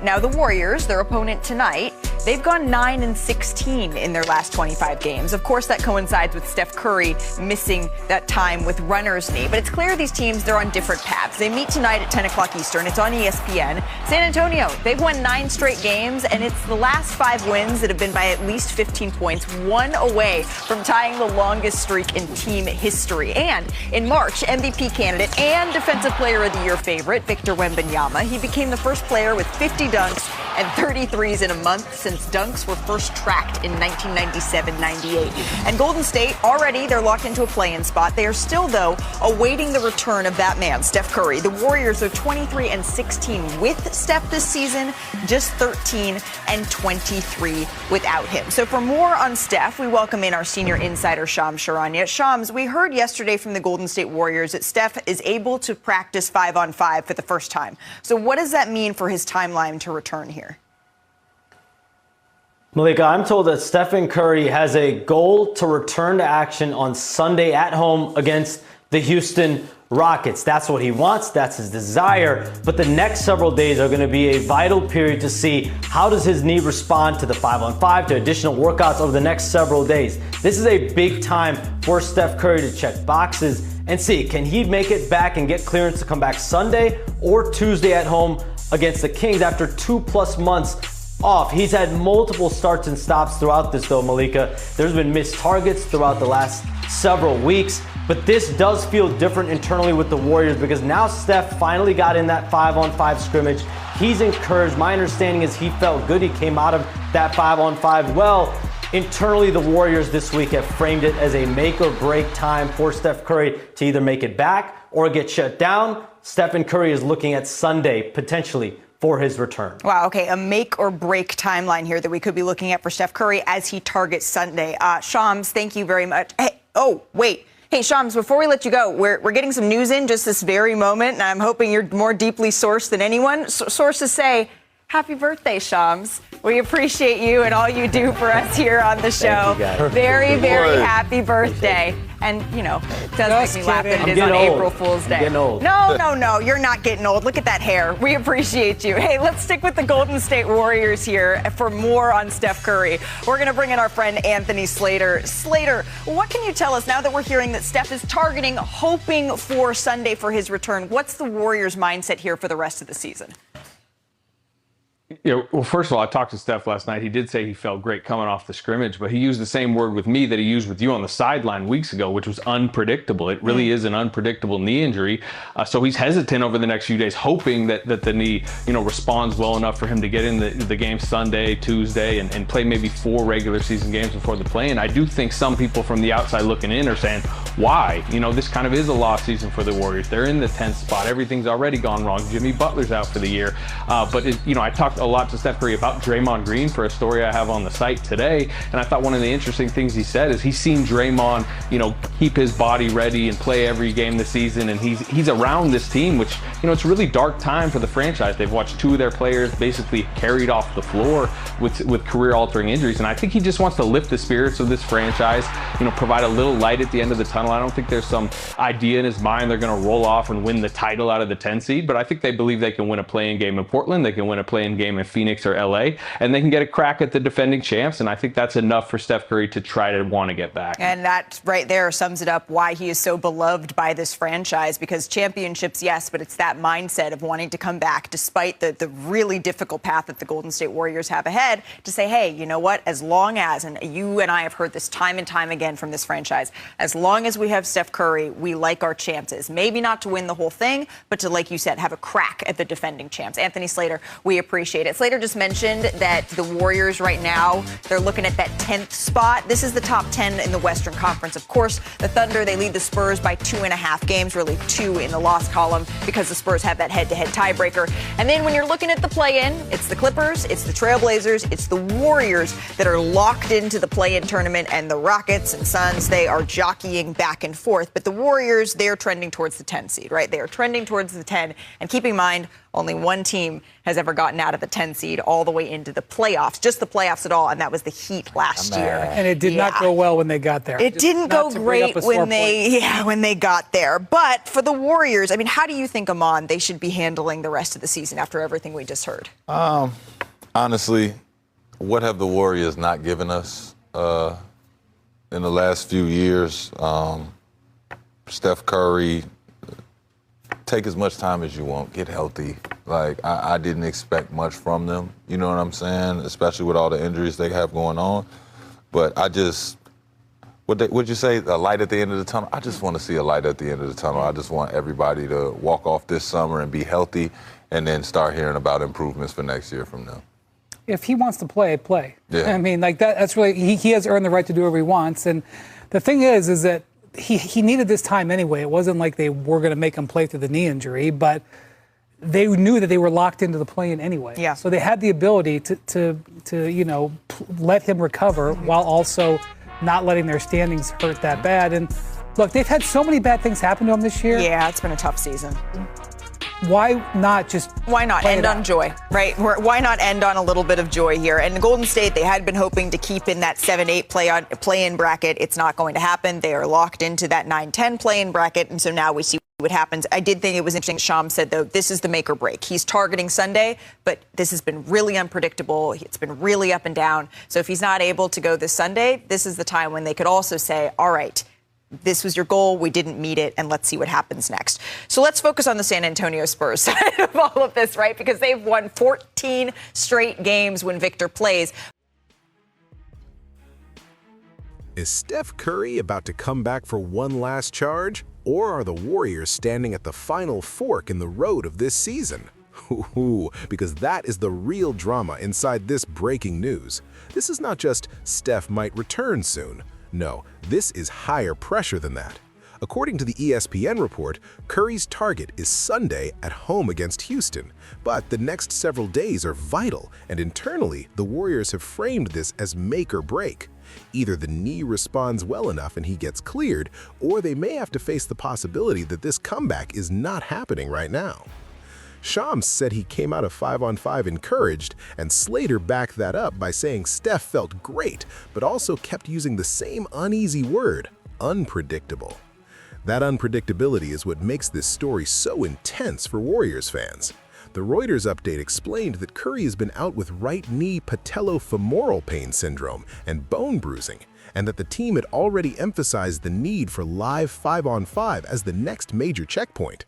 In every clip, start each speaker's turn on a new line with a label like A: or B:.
A: Now, the Warriors, their opponent tonight, they've gone 9-16 in their last 25 games. Of course, that coincides with Steph Curry missing that time with runner's knee. But it's clear these teams, they're on different paths. They meet tonight at 10 o'clock Eastern. It's on ESPN. San Antonio, they've won 9 straight games, and it's the last 5 wins that have been by at least 15 points, one away from tying the longest streak in team history. And in March, MVP candidate and Defensive Player of the Year favorite, Victor Wembanyama, he became the first player with 50 dunks and 33s in a month since dunks were first tracked in 1997-98. And Golden State, already they're locked into a play-in spot. They are still, though, awaiting the return of that man, Steph Curry. The Warriors are 23-16 with Steph this season, just 13-23 without him. So for more on Steph, we welcome in our senior insider, Shams Charania. Shams, we heard yesterday from the Golden State Warriors that Steph is able to practice 5-on-5 for the first time. So what does that mean for his timeline to return here?
B: Malika, I'm told that Stephen Curry has a goal to return to action on Sunday at home against the Houston Rockets. That's what he wants. That's his desire. But the next several days are going to be a vital period to see how does his knee respond to the 5-on-5, to additional workouts over the next several days. This is a big time for Steph Curry to check boxes and see, can he make it back and get clearance to come back Sunday or Tuesday at home against the Kings after 2+ months off. He's had multiple starts and stops throughout this, though, Malika. There's been missed targets throughout the last several weeks, but this does feel different internally with the Warriors because now Steph finally got in that 5-on-5 scrimmage. He's encouraged. My understanding is he felt good. He came out of that 5-on-5 well. Internally, the Warriors this week have framed it as a make or break time for Steph Curry to either make it back or get shut down. Stephen Curry is looking at Sunday, potentially, for his return.
A: Wow, okay, a make or break timeline here that we could be looking at for Steph Curry as he targets Sunday. Shams, thank you very much. Hey, oh, wait. Hey, Shams, before we let you go, we're getting some news in just this very moment, and I'm hoping you're more deeply sourced than anyone. Sources say, happy birthday, Shams. We appreciate you and all you do for us here on the show. Very, very happy birthday. And, you know, it does make me laugh that it is on April Fool's Day.
B: I'm getting old.
A: No, you're not getting old. Look at that hair. We appreciate you. Hey, let's stick with the Golden State Warriors here for more on Steph Curry. We're going to bring in our friend Anthony Slater. Slater, what can you tell us now that we're hearing that Steph is targeting, hoping for Sunday for his return? What's the Warriors' mindset here for the rest of the season?
C: Well, first of all, I talked to Steph last night. He did say he felt great coming off the scrimmage, but he used the same word with me that he used with you on the sideline weeks ago, which was unpredictable. It really is an unpredictable knee injury. So he's hesitant over the next few days, hoping that the knee, responds well enough for him to get in the game Sunday, Tuesday, and play maybe 4 regular season games before the play. And I do think some people from the outside looking in are saying, why? This kind of is a lost season for the Warriors. They're in the 10th spot. Everything's already gone wrong. Jimmy Butler's out for the year. But I talked a lot to Steph Curry about Draymond Green for a story I have on the site today, and I thought one of the interesting things he said is he's seen Draymond, keep his body ready and play every game this season, and he's around this team, which it's a really dark time for the franchise. They've watched 2 of their players basically carried off the floor with career-altering injuries, and I think he just wants to lift the spirits of this franchise, provide a little light at the end of the tunnel. I don't think there's some idea in his mind they're going to roll off and win the title out of the 10 seed, but I think they believe they can win a play-in game in Portland, they can win a play-in game in Phoenix or LA, and they can get a crack at the defending champs, and I think that's enough for Steph Curry to try to want to get back.
A: And that right there sums it up why he is so beloved by this franchise, because championships, yes, but it's that mindset of wanting to come back despite the really difficult path that the Golden State Warriors have ahead, to say, hey, you know what, as long as, and you and I have heard this time and time again from this franchise, as long as we have Steph Curry, we like our chances. Maybe not to win the whole thing, but to, like you said, have a crack at the defending champs. Anthony Slater, we appreciate it. Slater just mentioned that the Warriors right now, they're looking at that 10th spot. This is the top 10 in the Western Conference. Of course, the Thunder, they lead the Spurs by 2.5 games, really 2 in the loss column, because the Spurs have that head-to-head tiebreaker. And then when you're looking at the play-in, it's the Clippers, it's the Trailblazers, it's the Warriors that are locked into the play-in tournament, and the Rockets and Suns, they are jockeying back and forth. But the Warriors, they're trending towards the 10 seed, right? They are trending towards the 10. And keep in mind, Only one team has ever gotten out of the 10 seed all the way into the playoffs, just the playoffs at all, and that was the Heat last year.
D: And it did not go well when they got there.
A: It didn't go great when they got there. But for the Warriors, I mean, how do you think, Amon, they should be handling the rest of the season after everything we just heard?
E: Honestly, what have the Warriors not given us in the last few years? Steph Curry, take as much time as you want, get healthy. Like, I didn't expect much from them, you know what I'm saying? Especially with all the injuries they have going on. But I just, would you say a light at the end of the tunnel? I just want to see a light at the end of the tunnel. I just want everybody to walk off this summer and be healthy and then start hearing about improvements for next year from them.
D: If he wants to play.
E: Yeah.
D: I mean, like that's really, he has earned the right to do whatever he wants. And the thing is that he needed this time anyway. It wasn't like they were going to make him play through the knee injury, but they knew that they were locked into the play-in anyway.
A: Yeah.
D: So they had the ability to let him recover while also not letting their standings hurt that bad. And look, they've had so many bad things happen to them this year.
A: Yeah, it's been a tough season.
D: Why not
A: end on joy, right? Why not end on a little bit of joy here? And Golden State, they had been hoping to keep in that 7-8 play-in bracket. It's not going to happen. They are locked into that 9-10 play-in bracket, and so now we see what happens. I did think it was interesting. Shams said, though, this is the make or break. He's targeting Sunday, but this has been really unpredictable. It's been really up and down. So if he's not able to go this Sunday, this is the time when they could also say, all right, this was your goal, we didn't meet it, and let's see what happens next. So let's focus on the San Antonio Spurs side of all of this, right? Because they've won 14 straight games when Victor plays.
F: Is Steph Curry about to come back for one last charge? Or are the Warriors standing at the final fork in the road of this season? Because that is the real drama inside this breaking news. This is not just Steph might return soon. No, this is higher pressure than that. According to the ESPN report, Curry's target is Sunday at home against Houston, but the next several days are vital, and internally, the Warriors have framed this as make or break. Either the knee responds well enough and he gets cleared, or they may have to face the possibility that this comeback is not happening right now. Shams said he came out of 5-on-5 encouraged, and Slater backed that up by saying Steph felt great, but also kept using the same uneasy word, unpredictable. That unpredictability is what makes this story so intense for Warriors fans. The Reuters update explained that Curry has been out with right knee patellofemoral pain syndrome and bone bruising, and that the team had already emphasized the need for live 5-on-5 as the next major checkpoint.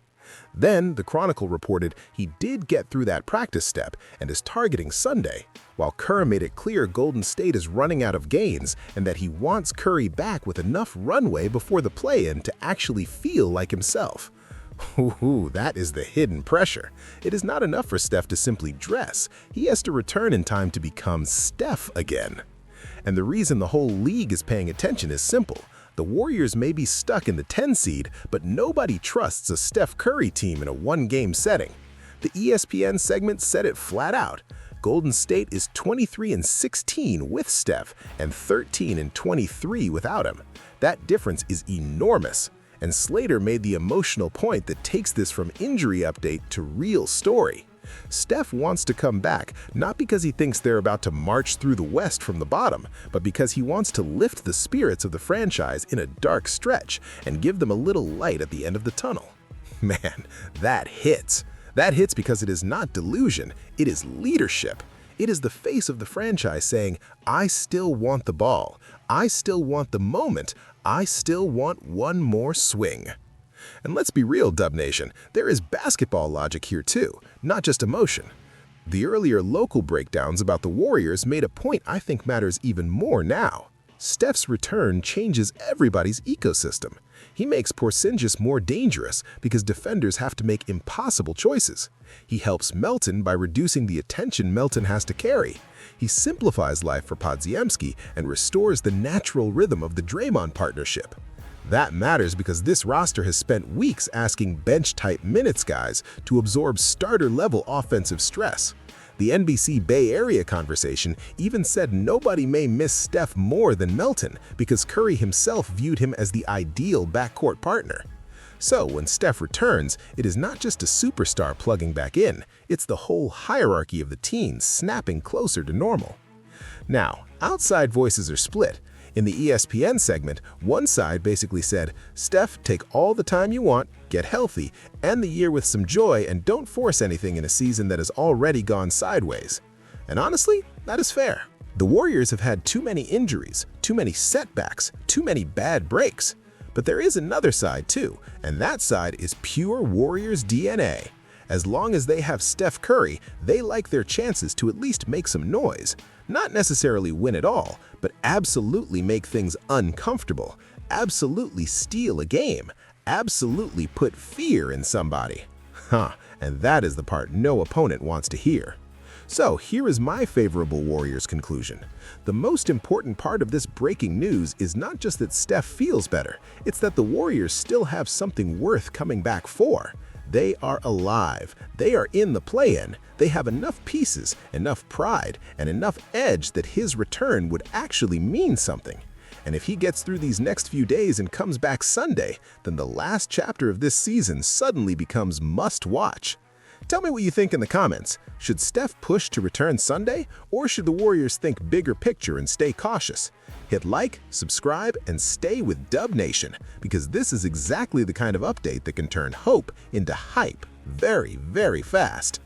F: Then, the Chronicle reported he did get through that practice step and is targeting Sunday, while Kerr made it clear Golden State is running out of gains and that he wants Curry back with enough runway before the play-in to actually feel like himself. That is the hidden pressure. It is not enough for Steph to simply dress. He has to return in time to become Steph again. And the reason the whole league is paying attention is simple. The Warriors may be stuck in the 10 seed, but nobody trusts a Steph Curry team in a one-game setting. The ESPN segment said it flat out. Golden State is 23-16 with Steph and 13-23 without him. That difference is enormous. And Slater made the emotional point that takes this from injury update to real story. Steph wants to come back, not because he thinks they're about to march through the West from the bottom, but because he wants to lift the spirits of the franchise in a dark stretch and give them a little light at the end of the tunnel. Man, that hits. That hits because it is not delusion, it is leadership. It is the face of the franchise saying, I still want the ball, I still want the moment, I still want one more swing. And let's be real, Dub Nation, there is basketball logic here too, not just emotion. The earlier local breakdowns about the Warriors made a point I think matters even more now. Steph's return changes everybody's ecosystem. He makes Porzingis more dangerous because defenders have to make impossible choices. He helps Melton by reducing the attention Melton has to carry. He simplifies life for Podziemski and restores the natural rhythm of the Draymond partnership. That matters because this roster has spent weeks asking bench-type minutes guys to absorb starter-level offensive stress. The NBC Bay Area conversation even said nobody may miss Steph more than Melton because Curry himself viewed him as the ideal backcourt partner. So when Steph returns, it is not just a superstar plugging back in, it's the whole hierarchy of the teens snapping closer to normal. Now, outside voices are split. In the ESPN segment, one side basically said, Steph, take all the time you want, get healthy, end the year with some joy, and don't force anything in a season that has already gone sideways. And honestly, that is fair. The Warriors have had too many injuries, too many setbacks, too many bad breaks. But there is another side too, and that side is pure Warriors DNA. As long as they have Steph Curry, they like their chances to at least make some noise. Not necessarily win it all, but absolutely make things uncomfortable, absolutely steal a game, absolutely put fear in somebody. And that is the part no opponent wants to hear. So here is my favorable Warriors conclusion. The most important part of this breaking news is not just that Steph feels better, it's that the Warriors still have something worth coming back for. They are alive. They are in the play-in. They have enough pieces, enough pride, and enough edge that his return would actually mean something. And if he gets through these next few days and comes back Sunday, then the last chapter of this season suddenly becomes must-watch. Tell me what you think in the comments. Should Steph push to return Sunday, or should the Warriors think bigger picture and stay cautious? Hit like, subscribe, and stay with Dub Nation, because this is exactly the kind of update that can turn hope into hype very, very fast.